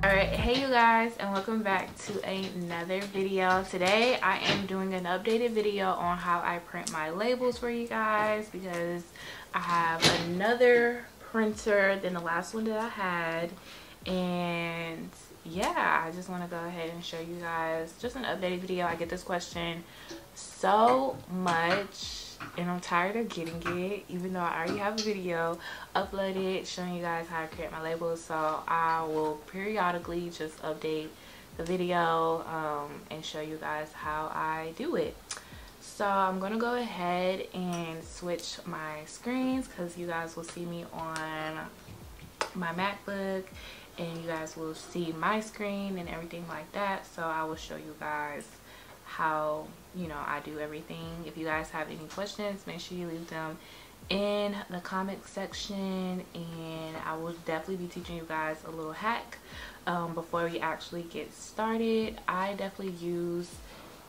Alright, hey you guys, and welcome back to another video. Today I am doing an updated video on how I print my labels for you guys, because I have another printer than the last one that I had. And yeah, I just want to go ahead and show you guys just an updated video. I get this question so much and I'm tired of getting it, even though I already have a video uploaded showing you guys how I create my labels. So I will periodically just update the video and show you guys how I do it. So I'm gonna go ahead and switch my screens, because you guys will see me on my MacBook and you guys will see my screen and everything like that. So I will show you guys how, you know, I do everything. If you guys have any questions, make sure you leave them in the comment section, and I will definitely be teaching you guys a little hack before we actually get started. I definitely use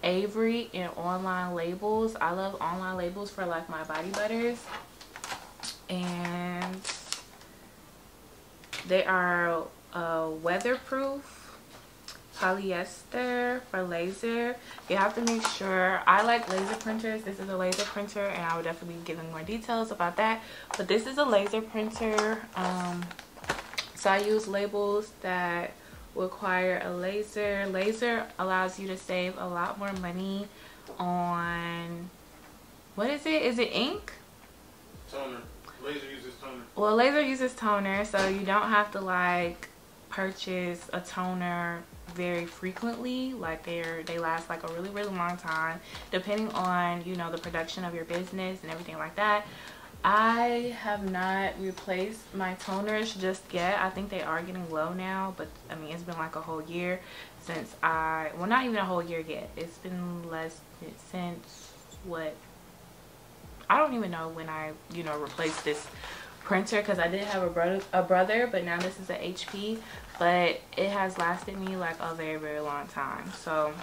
Avery and online labels. I love online labels for like my body butters, and they are weatherproof polyester for laser. You have to make sure, I like laser printers. This is a laser printer, and I will definitely be giving more details about that, but this is a laser printer. So I use labels that require a laser. Laser allows you to save a lot more money on, what is it? Is it ink? Toner. Laser uses toner. Well, laser uses toner, so you don't have to like purchase a toner very frequently. Like they last like a really long time, depending on, you know, the production of your business and everything like that. I have not replaced my toners just yet. I think they are getting low now, but I mean, it's been like a whole year since well, not even a whole year yet. It's been less since what, I don't even know when I, you know, replaced this printer, because I did have a brother, but now this is a HP, but it has lasted me like a very long time. So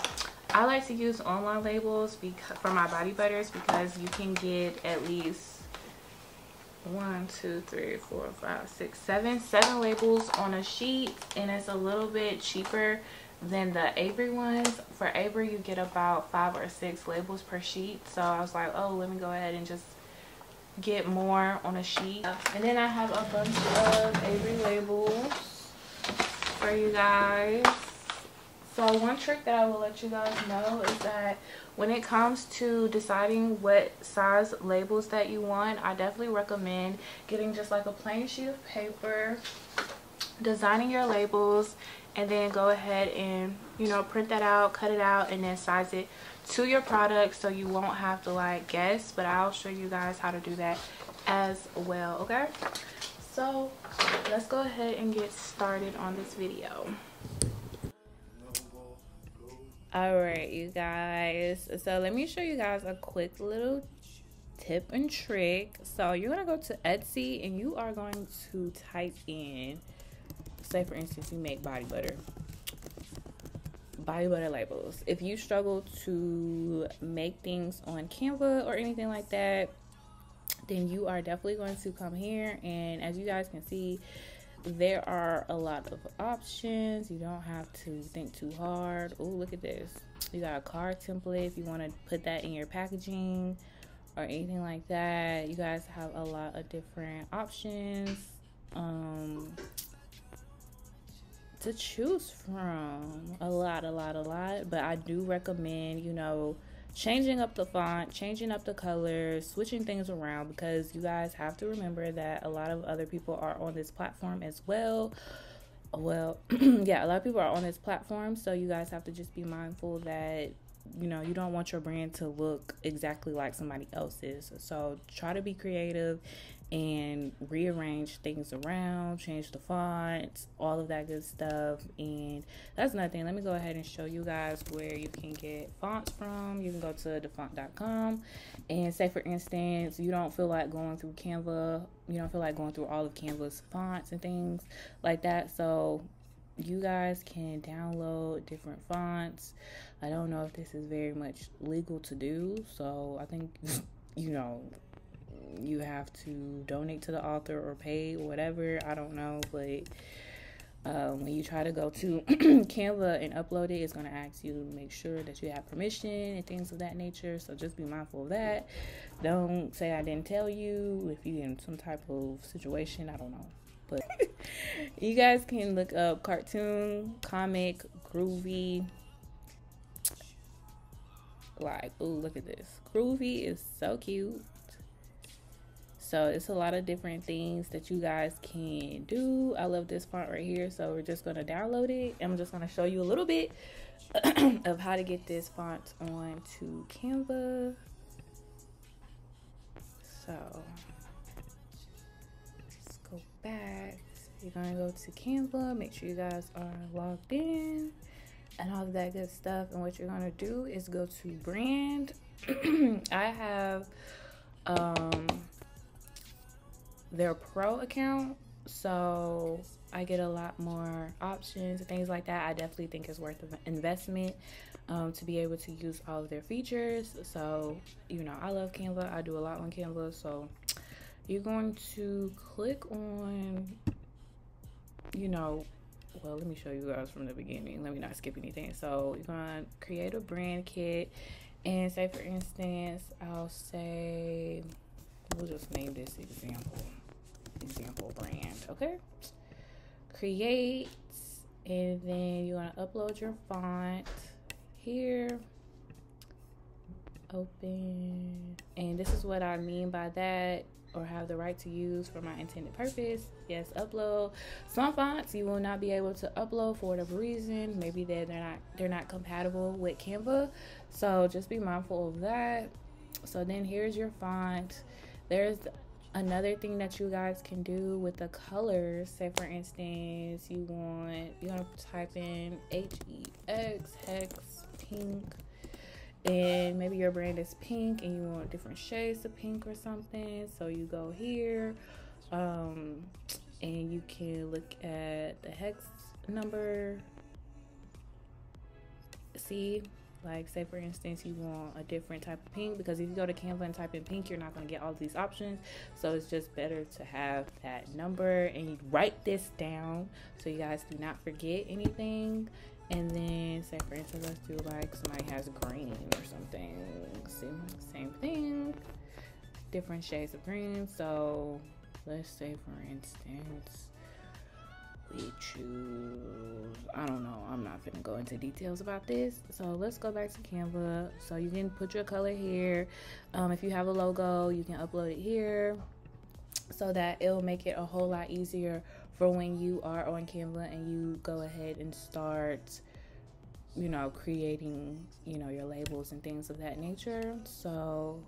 I like to use online labels for my body butters, because you can get at least 1, 2, 3, 4, 5, 6, 7 labels on a sheet, and it's a little bit cheaper than the Avery ones. For Avery, you get about 5 or 6 labels per sheet. So I was like, oh, let me go ahead and just get more on a sheet. And then I have a bunch of Avery labels for you guys. So one trick that I will let you guys know is that when it comes to deciding what size labels that you want, I definitely recommend getting just like a plain sheet of paper, designing your labels, and then go ahead and, you know, print that out, cut it out, and then size it to your product, so you won't have to like guess. But I'll show you guys how to do that as well. Okay, so let's go ahead and get started on this video. All right, you guys, so let me show you guys a quick little tip and trick. So you're gonna go to Etsy and you are going to type in, say for instance, you make body butter labels. If you struggle to make things on Canva or anything like that, then you are definitely going to come here, and as you guys can see, there are a lot of options. You don't have to think too hard. Oh, look at this. You got a card template if you want to put that in your packaging or anything like that. You guys have a lot of different options to choose from. A lot, but I do recommend, you know, changing up the font, changing up the colors, switching things around, because you guys have to remember that a lot of other people are on this platform as well. Well, yeah, a lot of people are on this platform, so you guys have to just be mindful that, you know, you don't want your brand to look exactly like somebody else's. So try to be creative and rearrange things around, change the fonts, all of that good stuff. And that's another thing. Let me go ahead and show you guys where you can get fonts from. You can go to dafont.com, and say for instance, you don't feel like going through Canva, you don't feel like going through all of Canva's fonts and things like that, so you guys can download different fonts. I don't know if this is very much legal to do, so I think you know, you have to donate to the author or pay or whatever. I don't know, but when you try to go to Canva and upload it, it's going to ask you to make sure that you have permission and things of that nature. So just be mindful of that. Don't say I didn't tell you if you're in some type of situation. I don't know. But you guys can look up cartoon, comic, groovy. Like, ooh, look at this. Groovy is so cute. So it's a lot of different things that you guys can do. I love this font right here. So we're just going to download it. I'm just going to show you a little bit of how to get this font onto Canva. So let's go back. So you're going to go to Canva. Make sure you guys are logged in and all of that good stuff. And what you're going to do is go to brand. I have their pro account, so I get a lot more options and things like that. I definitely think it's worth an investment to be able to use all of their features. So, you know, I love Canva. I do a lot on Canva. So you're going to click on, you know, well, let me show you guys from the beginning. Let me not skip anything. So you're going to create a brand kit, and say, for instance, I'll say, we'll just name this example brand. Okay, create, and then you want to upload your font here. Open, and this is what I mean by that, or have the right to use for my intended purpose. Yes, upload. Some fonts you will not be able to upload for whatever reason. Maybe they're not compatible with Canva, so just be mindful of that. So then here's your font. There's another thing that you guys can do with the colors. Say, for instance, you're gonna type in hex pink, and maybe your brand is pink and you want different shades of pink or something. So you go here, and you can look at the hex number. See, like, say for instance you want a different type of pink, because if you go to Canva and type in pink, you're not going to get all these options. So it's just better to have that number, and you write this down so you guys do not forget anything. And then say for instance, let's do like somebody has green or something. Same thing, different shades of green. So let's say for instance we choose, I don't know, I'm not gonna go into details about this. So let's go back to Canva. So you can put your color here. If you have a logo, you can upload it here, so that it'll make it a whole lot easier for when you are on Canva and you go ahead and start, you know, creating, you know, your labels and things of that nature. So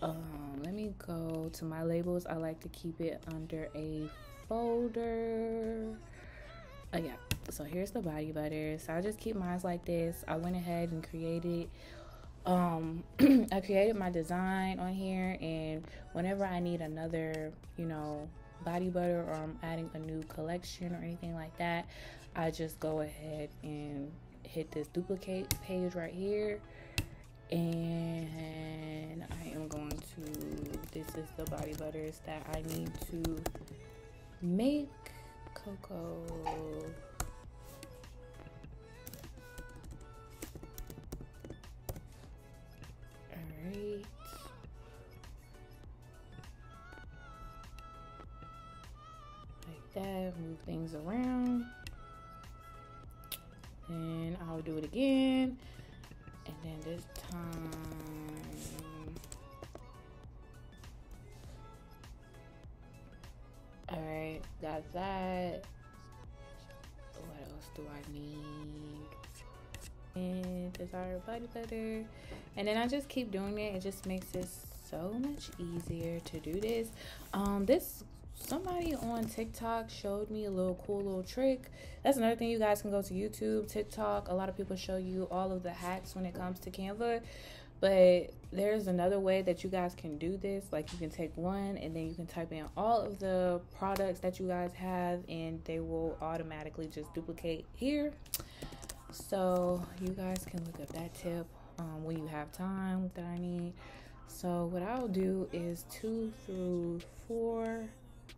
let me go to my labels. I like to keep it under a folder. Oh yeah, so here's the body butter. So I just keep mine like this. I went ahead and created I created my design on here, and whenever I need another, you know, body butter, or I'm adding a new collection or anything like that, I just go ahead and hit this duplicate page right here, and I am going to, this is the body butters that I need to make. Cocoa, alright, like that. Move things around, then I'll do it again, and then this time, alright, got that. What else do I need? And desired body butter, and then I just keep doing it. It just makes it so much easier to do this. Somebody on TikTok showed me a cool little trick. That's another thing. You guys can go to YouTube, TikTok. A lot of people show you all of the hacks when it comes to Canva, but there's another way that you guys can do this. Like, you can take one and then you can type in all of the products that you guys have, and they will automatically just duplicate here. So you guys can look up that tip when you have time that I need. So what I'll do is 2 through 4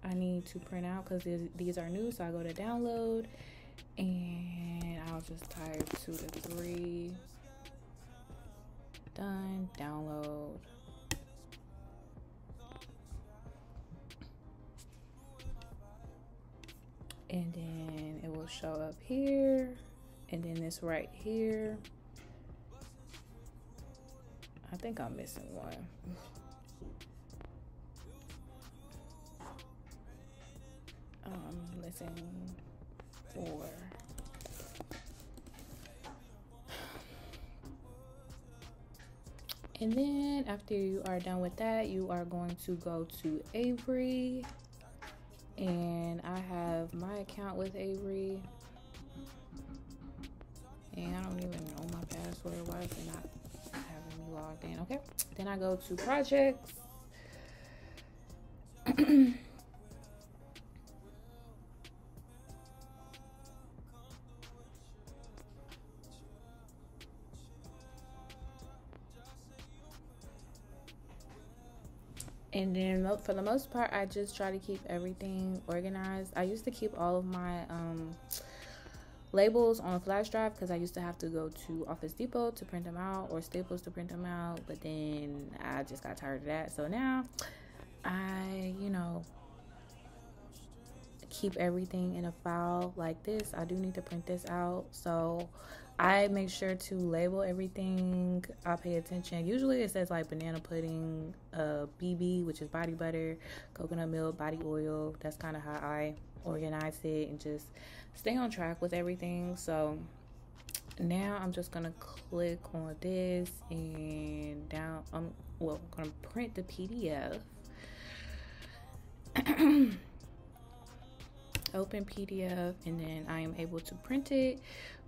I need to print out because these are new. So I go to download and I'll just type 2 to 3. Done. Download. And then it will show up here. And then this right here. I think I'm missing one. I'm missing 4. And then after you are done with that, you are going to go to Avery. And I have my account with Avery. And I don't even know my password. Why is it not having me logged in? Okay. Then I go to projects. And then for the most part, I just try to keep everything organized. I used to keep all of my labels on a flash drive because I used to have to go to Office Depot to print them out or Staples to print them out. But then I just got tired of that. So now I, keep everything in a file like this. I do need to print this out. So I make sure to label everything. I pay attention. Usually it says like banana pudding, BB, which is body butter, coconut milk, body oil. That's kind of how I organize it and just stay on track with everything. So now I'm just gonna click on this and down. I'm gonna print the PDF. Open PDF, and then I am able to print it.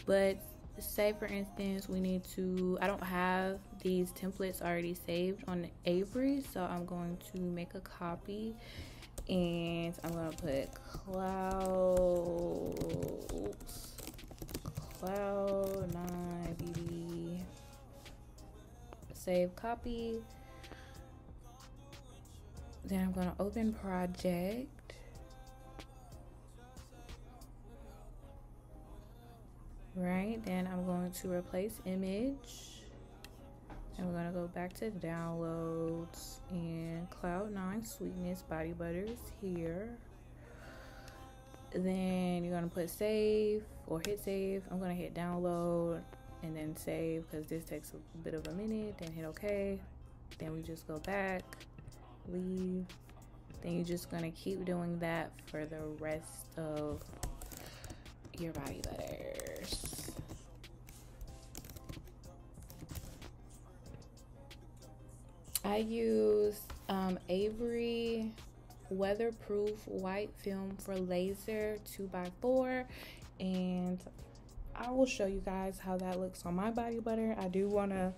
But say for instance I don't have these templates already saved on Avery, so I'm going to make a copy and I'm going to put cloud9 BB, save copy. Then I'm going to open project. Right, then I'm going to replace image, and we're going to go back to downloads, and Cloud9 Sweetness Body Butter is here. Then you're going to put save or hit save. I'm going to hit download and then save because this takes a bit of a minute. Then hit OK. Then we just go back, leave. Then you're just going to keep doing that for the rest of your body butters. I use Avery weatherproof white film for laser 2x4, and I will show you guys how that looks on my body butter. I do want to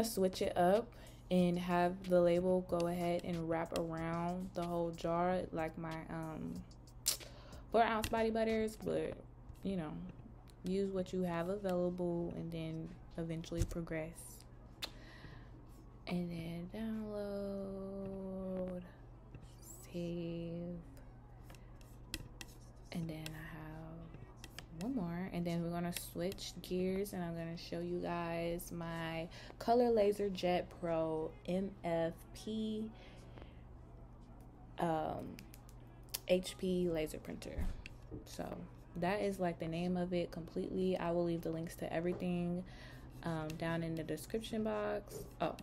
switch it up and have the label go ahead and wrap around the whole jar like my 4-ounce body butters, but use what you have available and then eventually progress. And then download, save, and then I have one more, and then we're gonna switch gears and I'm gonna show you guys my Color Laser Jet Pro MFP HP laser printer. So that is like the name of it completely. I will leave the links to everything down in the description box. Oh,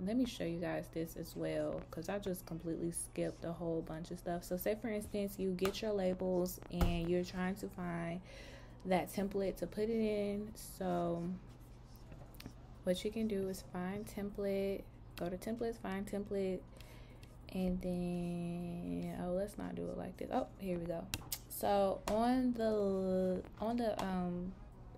let me show you guys this as well because I just completely skipped a whole bunch of stuff. So say for instance you get your labels and you're trying to find that template to put it in. So what you can do is find template, go to templates, find template, and then let's not do it like this. Oh, here we go. So on the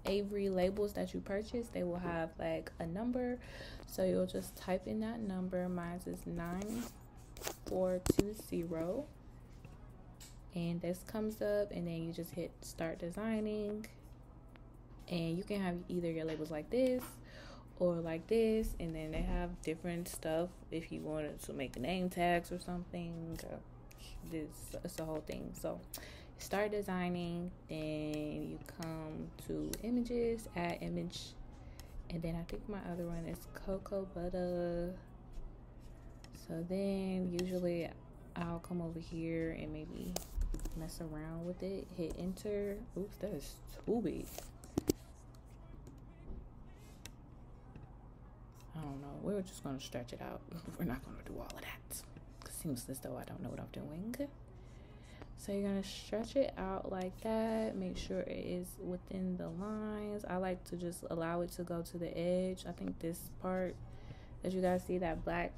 Avery labels that you purchase, they will have like a number, so you'll just type in that number. Mine is 9420, and this comes up, and then you just hit start designing, and you can have either your labels like this or like this, and then they have different stuff if you wanted to make name tags or something. This it's the whole thing. So start designing, then you come to images, add image, and then I think my other one is cocoa butter. So then usually I'll come over here and maybe mess around with it, hit enter. Oops, that is too big. I don't know, we're just gonna stretch it out. We're not gonna do all of that. It seems as though I don't know what I'm doing. So you're gonna stretch it out like that. Make sure it is within the lines. I like to just allow it to go to the edge. I think this part, as you guys see, that black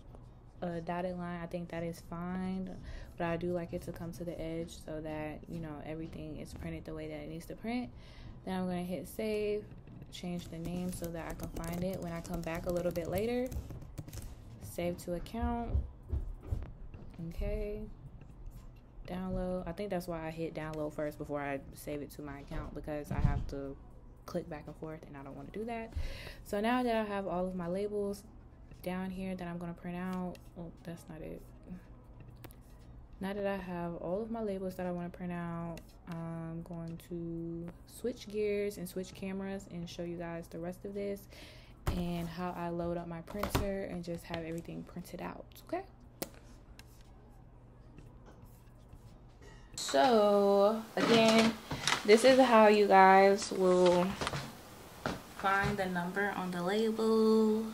dotted line, I think that is fine, but I do like it to come to the edge so that, you know, everything is printed the way that it needs to print. Then I'm gonna hit save, change the name so that I can find it when I come back a little bit later. Save to account. Okay, download. I think that's why I hit download first before I save it to my account, because I have to click back and forth and I don't want to do that. So now that I have all of my labels down here that I'm going to print out, oh, that's not it. Now that I have all of my labels that I want to print out, I'm going to switch gears and switch cameras and show you guys the rest of this and how I load up my printer and just have everything printed out. Okay, so again, this is how you guys will find the number on the label.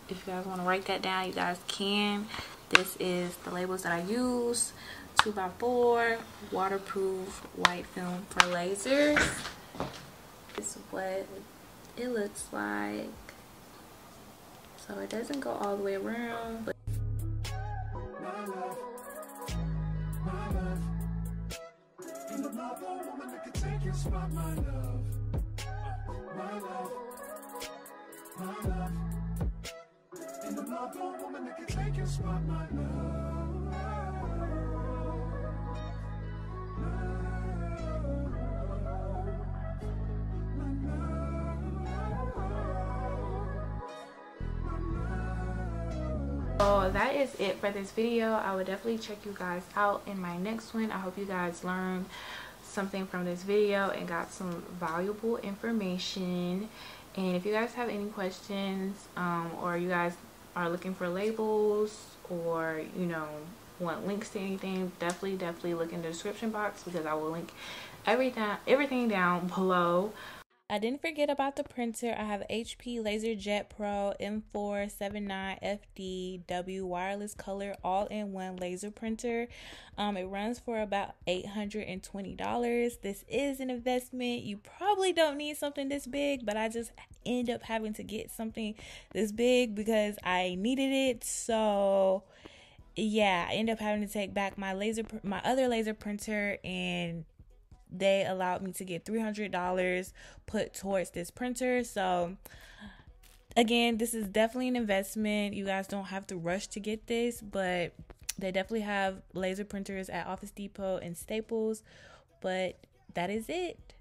If you guys want to write that down, you guys can. This is the labels that I use. 2x4 waterproof white film for lasers. This is what it looks like. So it doesn't go all the way around, but so that is it for this video. I would definitely check you guys out in my next one. I hope you guys learned something from this video and got some valuable information. And if you guys have any questions, or you guys are looking for labels, or you know, want links to anything, definitely look in the description box, because I will link everything down below. I didn't forget about the printer. I have HP LaserJet Pro M479FDW wireless color all-in-one laser printer. It runs for about $820. This is an investment. You probably don't need something this big, but I just end up having to get something this big because I needed it. So yeah, I end up having to take back my other laser printer, and they allowed me to get $300 put towards this printer. So again, this is definitely an investment. You guys don't have to rush to get this, but they definitely have laser printers at Office Depot and Staples. But that is it.